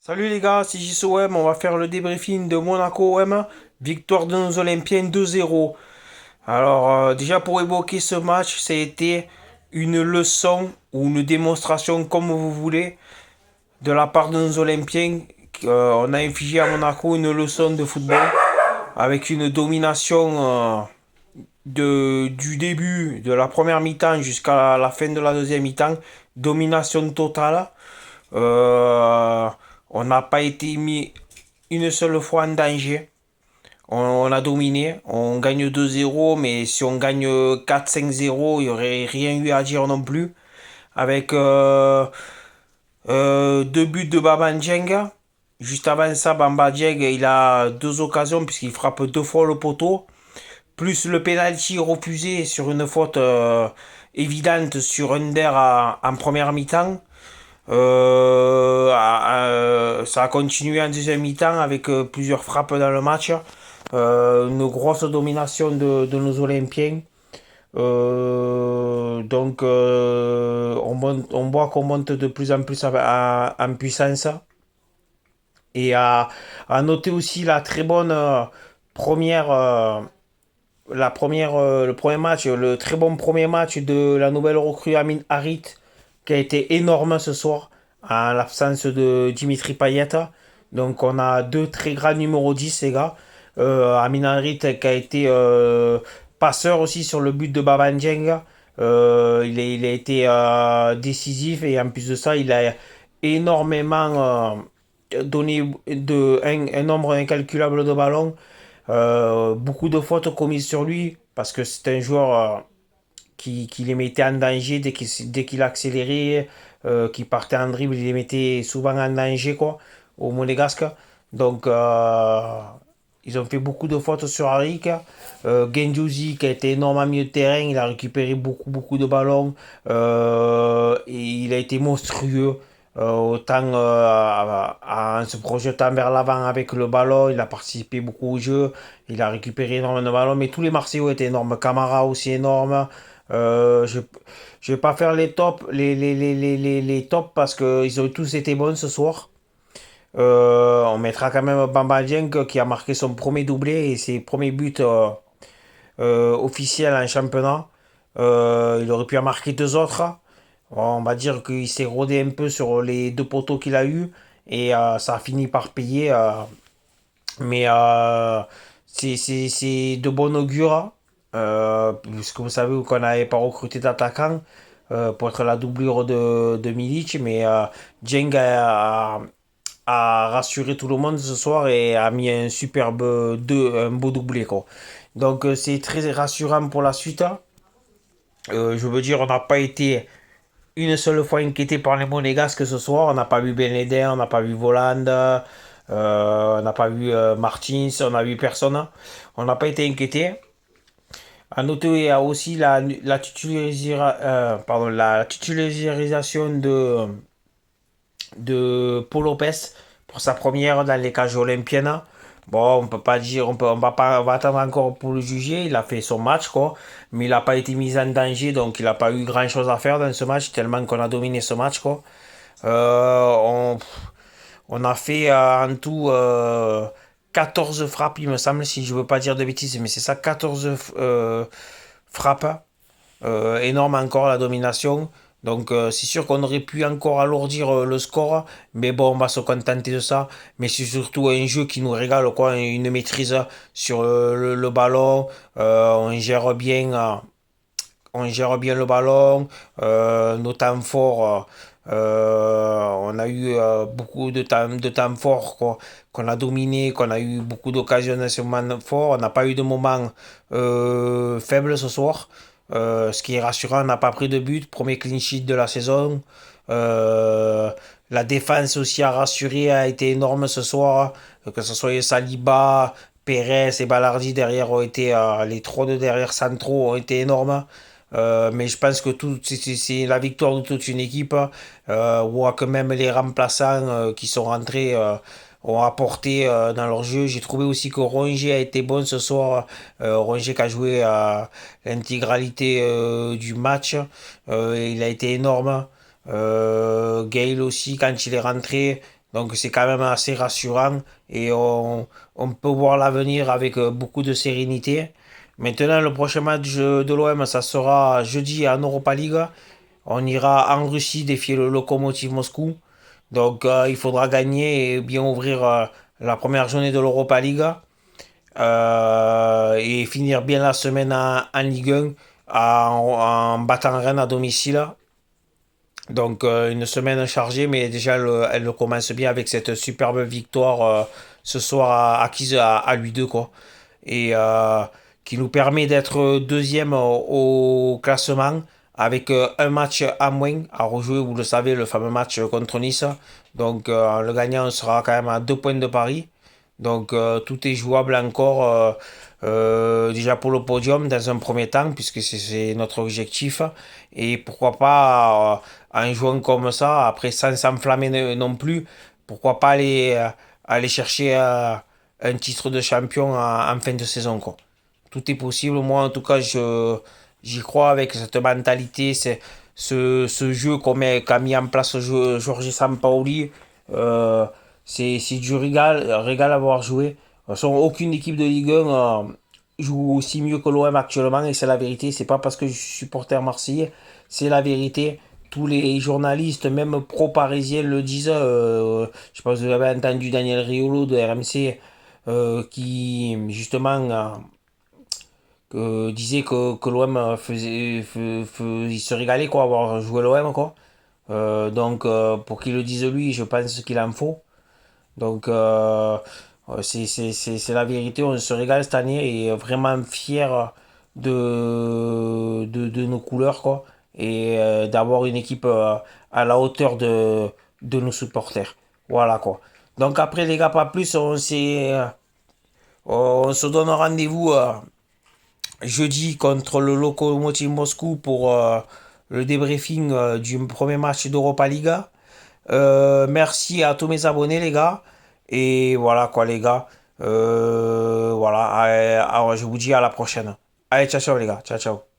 Salut les gars, c'est JSOM, on va faire le débriefing de Monaco OM, victoire de nos Olympiens 2-0. Alors déjà pour évoquer ce match, ça a été une leçon ou une démonstration comme vous voulez de la part de nos Olympiens. On a infligé à Monaco une leçon de football avec une domination du début de la première mi-temps jusqu'à la fin de la deuxième mi-temps. Domination totale. Euh, on n'a pas été mis une seule fois en danger. On a dominé. On gagne 2-0, mais si on gagne 4-5-0, il n'y aurait rien eu à dire non plus. Avec deux buts de Baba Ndiaye. Juste avant ça, Bamba Dieng, il a deux occasions puisqu'il frappe deux fois le poteau. Plus le penalty refusé sur une faute évidente sur Under en première mi-temps. Ça a continué en deuxième mi-temps avec plusieurs frappes dans le match. Une grosse domination de nos Olympiens. On voit qu'on monte de plus en plus en puissance. Et à noter aussi la très bonne première, le premier match, le très bon premier match de la nouvelle recrue Amin Harit, qui a été énorme ce soir, en l'absence de Dimitri Payet. Donc on a deux très grands numéro 10 les gars. Amin Harit qui a été passeur aussi sur le but de Baba Ndiaye. Il a été décisif et en plus de ça, il a énormément donné un nombre incalculable de ballons. Beaucoup de fautes commises sur lui parce que c'est un joueur qui les mettait en danger dès qu'il accélérait, qui partait en dribble, il les mettait souvent en danger quoi, au Monégasque. Donc ils ont fait beaucoup de fautes sur Arik. Gendouzi qui a été énorme en milieu de terrain, il a récupéré beaucoup de ballons et il a été monstrueux. Autant en se projetant vers l'avant avec le ballon, il a participé beaucoup au jeu, il a récupéré énormément de ballons, mais tous les Marseillais étaient énormes. Camara aussi énorme. Je vais pas faire les tops, les tops parce qu'ils ont tous été bons ce soir. On mettra quand même Bamba Dieng qui a marqué son premier doublé et ses premiers buts officiels en championnat. Il aurait pu en marquer deux autres. On va dire qu'il s'est rodé un peu sur les deux poteaux qu'il a eu et ça a fini par payer. Mais c'est de bon augure, puisque vous savez qu'on n'avait pas recruté d'attaquant pour être la doublure de Milic, mais Dieng a rassuré tout le monde ce soir et a mis un beau doublé, quoi. Donc c'est très rassurant pour la suite. Je veux dire, on n'a pas été une seule fois inquiété par les Monégasques ce soir. On n'a pas vu Ben Yedder, on n'a pas vu Voland, on n'a pas vu Martins, on n'a vu personne. On n'a pas été inquiété. À noter, il y a aussi la titularisation de Paul Lopez pour sa première dans les cages olympiennes. Bon, on peut pas dire, on va attendre encore pour le juger. Il a fait son match, quoi. Mais il n'a pas été mis en danger, donc il n'a pas eu grand chose à faire dans ce match, tellement qu'on a dominé ce match, quoi. Euh, on, on a fait en tout 14 frappes, il me semble, si je veux pas dire de bêtises, mais c'est ça, 14 frappes. Énorme encore la domination. Donc c'est sûr qu'on aurait pu encore alourdir le score, mais bon, on va se contenter de ça. Mais c'est surtout un jeu qui nous régale, quoi, une maîtrise sur le ballon. On gère bien le ballon. Nos temps forts, on a eu beaucoup de temps forts, quoi, qu'on a dominé, qu'on a eu beaucoup d'occasions dans ce moment fort. On n'a pas eu de moment faible ce soir. Ce qui est rassurant, on n'a pas pris de but. Premier clean sheet de la saison. Euh, la défense aussi a rassuré, a été énorme ce soir. Que ce soit Saliba, Perez et Ballardi derrière ont été, les trois de derrière centraux ont été énormes. Mais je pense que c'est la victoire de toute une équipe. On voit que même les remplaçants qui sont rentrés ont apporté dans leur jeu. J'ai trouvé aussi que Rongier a été bon ce soir. Rongier qui a joué l'intégralité du match. Il a été énorme. Gale aussi quand il est rentré. Donc c'est quand même assez rassurant et on peut voir l'avenir avec beaucoup de sérénité. Maintenant, le prochain match de l'OM, ça sera jeudi en Europa League. On ira en Russie défier le Lokomotiv Moscou. Donc il faudra gagner et bien ouvrir la première journée de l'Europa League et finir bien la semaine en Ligue 1 en battant Rennes à domicile. Donc une semaine chargée, mais déjà elle le commence bien avec cette superbe victoire ce soir acquise à lui deux quoi. Et qui nous permet d'être deuxième au classement avec un match à moins à rejouer, vous le savez, le fameux match contre Nice. Donc en le gagnant, on sera quand même à 2 points de Paris. Donc tout est jouable encore déjà pour le podium dans un premier temps, puisque c'est notre objectif. Et pourquoi pas, en jouant comme ça, après sans s'enflammer non plus, pourquoi pas aller chercher un titre de champion en fin de saison, quoi. Tout est possible. Moi, en tout cas, j'y crois avec cette mentalité, ce jeu qu'a mis en place Jorge Sampaoli. Euh, c'est du régal à avoir joué. De toute façon, aucune équipe de Ligue 1 joue aussi mieux que l'OM actuellement et c'est la vérité. C'est pas parce que je suis supporter marseillais, c'est la vérité. Tous les journalistes, même pro-parisiens, le disent. Je sais pas si vous avez entendu Daniel Riolo de RMC qui justement disait que l'OM il se régalait quoi, avoir joué l'OM quoi. Donc pour qu'il le dise lui, je pense qu'il en faut. Donc c'est la vérité, on se régale cette année et vraiment fier de nos couleurs quoi. Et d'avoir une équipe à la hauteur de nos supporters. Voilà quoi. Donc après les gars, pas plus, on se donne rendez-vous jeudi contre le Lokomotiv Moscou pour le débriefing du premier match d'Europa League. Merci à tous mes abonnés, les gars. Et voilà quoi, les gars. Voilà. Alors, je vous dis à la prochaine. Allez, ciao, ciao, les gars. Ciao, ciao.